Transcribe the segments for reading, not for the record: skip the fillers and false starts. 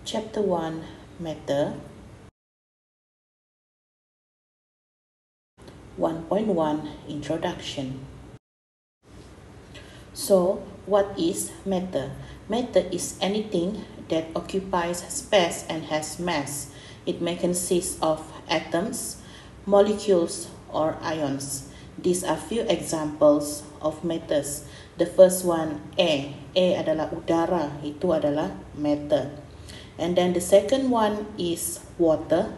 Chapter 1, Matter. 1.1, Introduction. So, what is matter? Matter is anything that occupies space and has mass. It may consist of atoms, molecules, or ions. These are few examples of matters. The first one, air. Air adalah udara, itu adalah matter. And then the second one is water.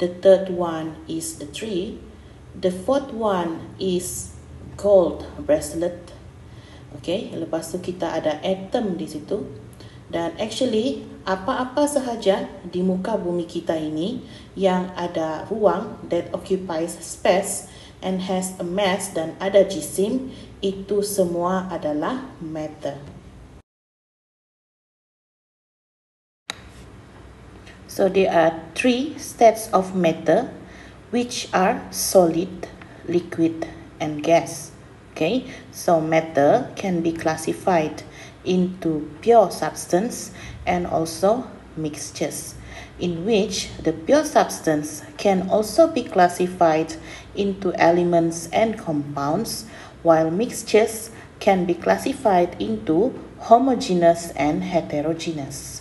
The third one is a tree. The fourth one is gold bracelet. Okay, lepas tu kita ada atom di situ. Dan actually, apa-apa sahaja di muka bumi kita ini yang ada ruang, that occupies space and has a mass dan ada jisim, itu semua adalah matter. So there are three states of matter, which are solid, liquid, and gas. Okay, so matter can be classified into pure substance and also mixtures, in which the pure substance can also be classified into elements and compounds, while mixtures can be classified into homogeneous and heterogeneous.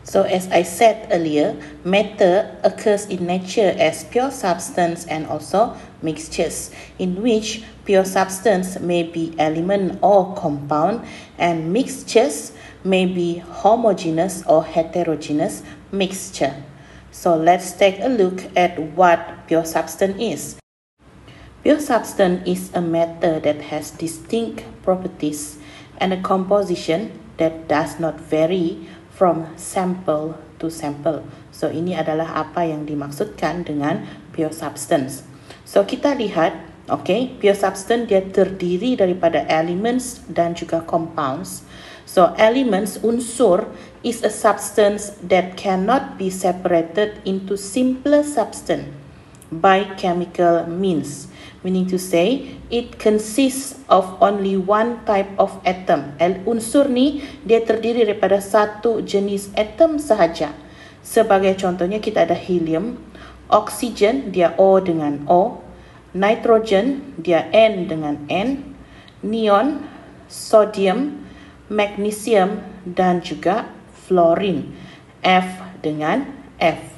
So as I said earlier, matter occurs in nature as pure substance and also mixtures, in which pure substance may be element or compound and mixtures may be homogeneous or heterogeneous mixture. So let's take a look at what pure substance is. Pure substance is a matter that has distinct properties and a composition that does not vary from sample to sample. So ini adalah apa yang dimaksudkan dengan pure substance. So kita lihat, okay, pure substance dia terdiri daripada elements dan juga compounds. So elements, unsur, is a substance that cannot be separated into simpler substance by chemical means. Meaning to say, it consists of only one type of atom. Unsur ni, dia terdiri daripada satu jenis atom sahaja. Sebagai contohnya, kita ada helium, oksigen, dia O dengan O, nitrogen, dia N dengan N, neon, sodium, magnesium, dan juga fluorine, F dengan F.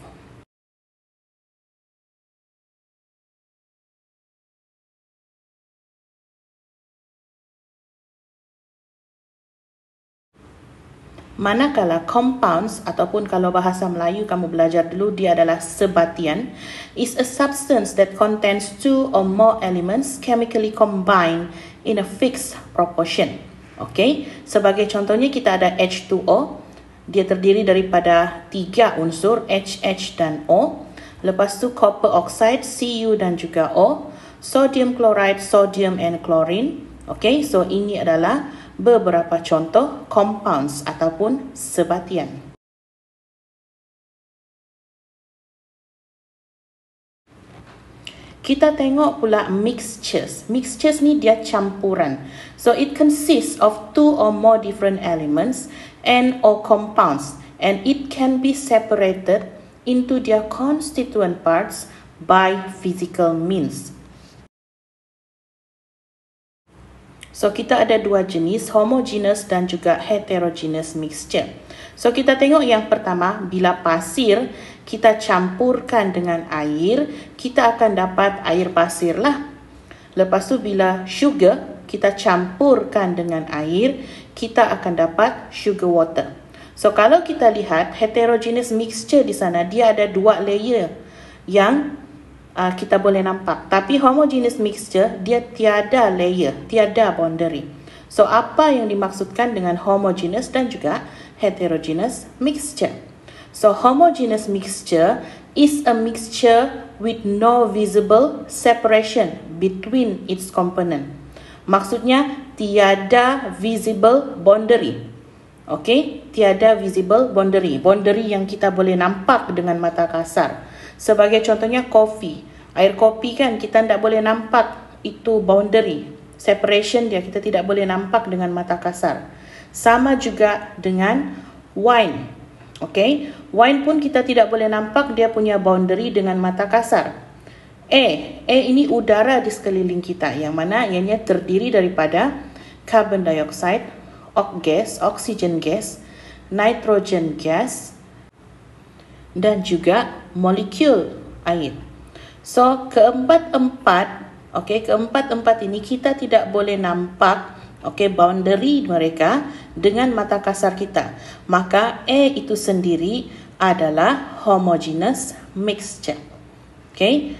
Manakala compounds ataupun kalau bahasa Melayu kamu belajar dulu dia adalah sebatian, is a substance that contains two or more elements chemically combined in a fixed proportion. Okay, sebagai contohnya kita ada H2O, dia terdiri daripada tiga unsur HH dan O. Lepas tu copper oxide, Cu dan juga O, sodium chloride, sodium and chlorine. Okay, so ini adalah beberapa contoh compounds ataupun sebatian. Kita tengok pula mixtures. Mixtures ni dia campuran. So it consists of two or more different elements and or compounds, and it can be separated into their constituent parts by physical means. So kita ada dua jenis, homogeneous dan juga heterogeneous mixture. So kita tengok yang pertama, bila pasir kita campurkan dengan air, kita akan dapat air pasir lah. Lepas tu bila sugar kita campurkan dengan air, kita akan dapat sugar water. So kalau kita lihat heterogeneous mixture di sana, dia ada dua layer yang kita boleh nampak. Tapi homogeneous mixture, dia tiada layer, tiada boundary. So, apa yang dimaksudkan dengan homogeneous dan juga heterogeneous mixture? So, homogeneous mixture is a mixture with no visible separation between its component. Maksudnya, tiada visible boundary. Okay, tiada visible boundary. Boundary yang kita boleh nampak dengan mata kasar. Sebagai contohnya kopi. Air kopi kan kita tidak boleh nampak itu boundary. separation dia, kita tidak boleh nampak dengan mata kasar. Sama juga dengan wine. Okay, wine pun kita tidak boleh nampak dia punya boundary dengan mata kasar. Air ini udara di sekeliling kita, yang mana ianya terdiri daripada carbon dioxide, oxygen gas, nitrogen gas, dan juga molekul air. So, keempat-empat ini kita tidak boleh nampak boundary mereka dengan mata kasar kita. Maka A itu sendiri adalah homogeneous mixture. Okay.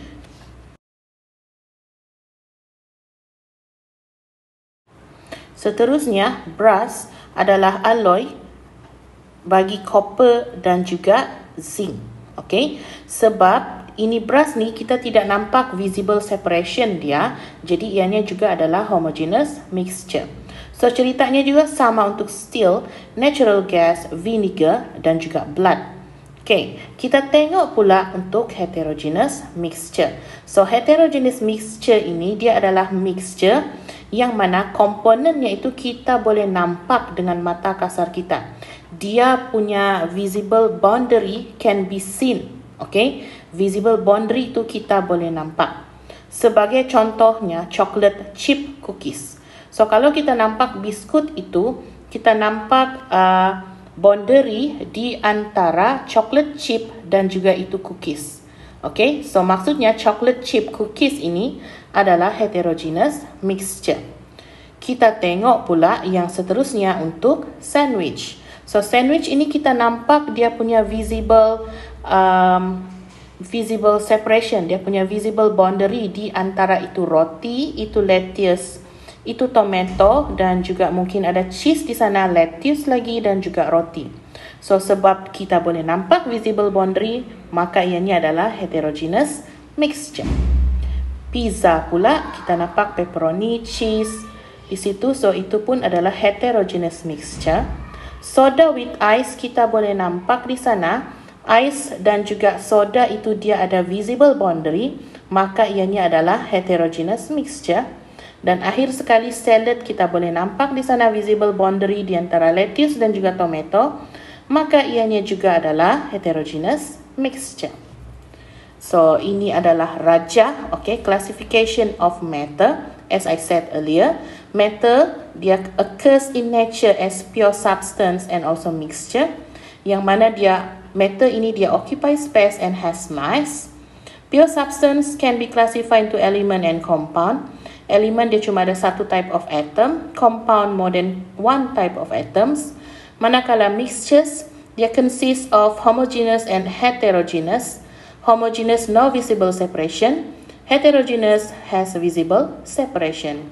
Seterusnya, brass adalah alloy bagi copper dan juga zinc. Okay. Sebab ini brass ni kita tidak nampak visible separation dia, jadi ianya juga adalah homogeneous mixture. So ceritanya juga sama untuk steel, natural gas, vinegar dan juga blood. Okay, kita tengok pula untuk heterogeneous mixture. So heterogeneous mixture ini dia adalah mixture yang mana komponennya itu kita boleh nampak dengan mata kasar kita. Dia punya visible boundary can be seen. Okay, visible boundary itu kita boleh nampak. Sebagai contohnya, chocolate chip cookies. So kalau kita nampak biskut itu, kita nampak boundary di antara chocolate chip dan juga itu cookies. Okay, so maksudnya chocolate chip cookies ini adalah heterogeneous mixture. Kita tengok pula yang seterusnya untuk sandwich. So sandwich ini kita nampak dia punya visible separation, dia punya visible boundary di antara itu roti, itu lettuce, itu tomato dan juga mungkin ada cheese di sana, lettuce lagi dan juga roti. So sebab kita boleh nampak visible boundary, maka ianya adalah heterogeneous mixture. Pizza pula kita nampak pepperoni, cheese di situ, so itu pun adalah heterogeneous mixture. Soda with ice kita boleh nampak di sana, ice dan juga soda itu dia ada visible boundary, maka ianya adalah heterogeneous mixture. Dan akhir sekali salad kita boleh nampak di sana visible boundary di antara lettuce dan juga tomato, maka ianya juga adalah heterogeneous mixture. So ini adalah raja, classification of matter. As I said earlier, matter dia occurs in nature as pure substance and also mixture, yang mana matter ini dia occupy space and has mass. Pure substance can be classified into element and compound. Elemen dia cuma ada satu type of atom, compound more than one type of atoms. Manakala mixtures, dia consist of homogeneous and heterogeneous. Homogeneous no visible separation, heterogeneous has visible separation.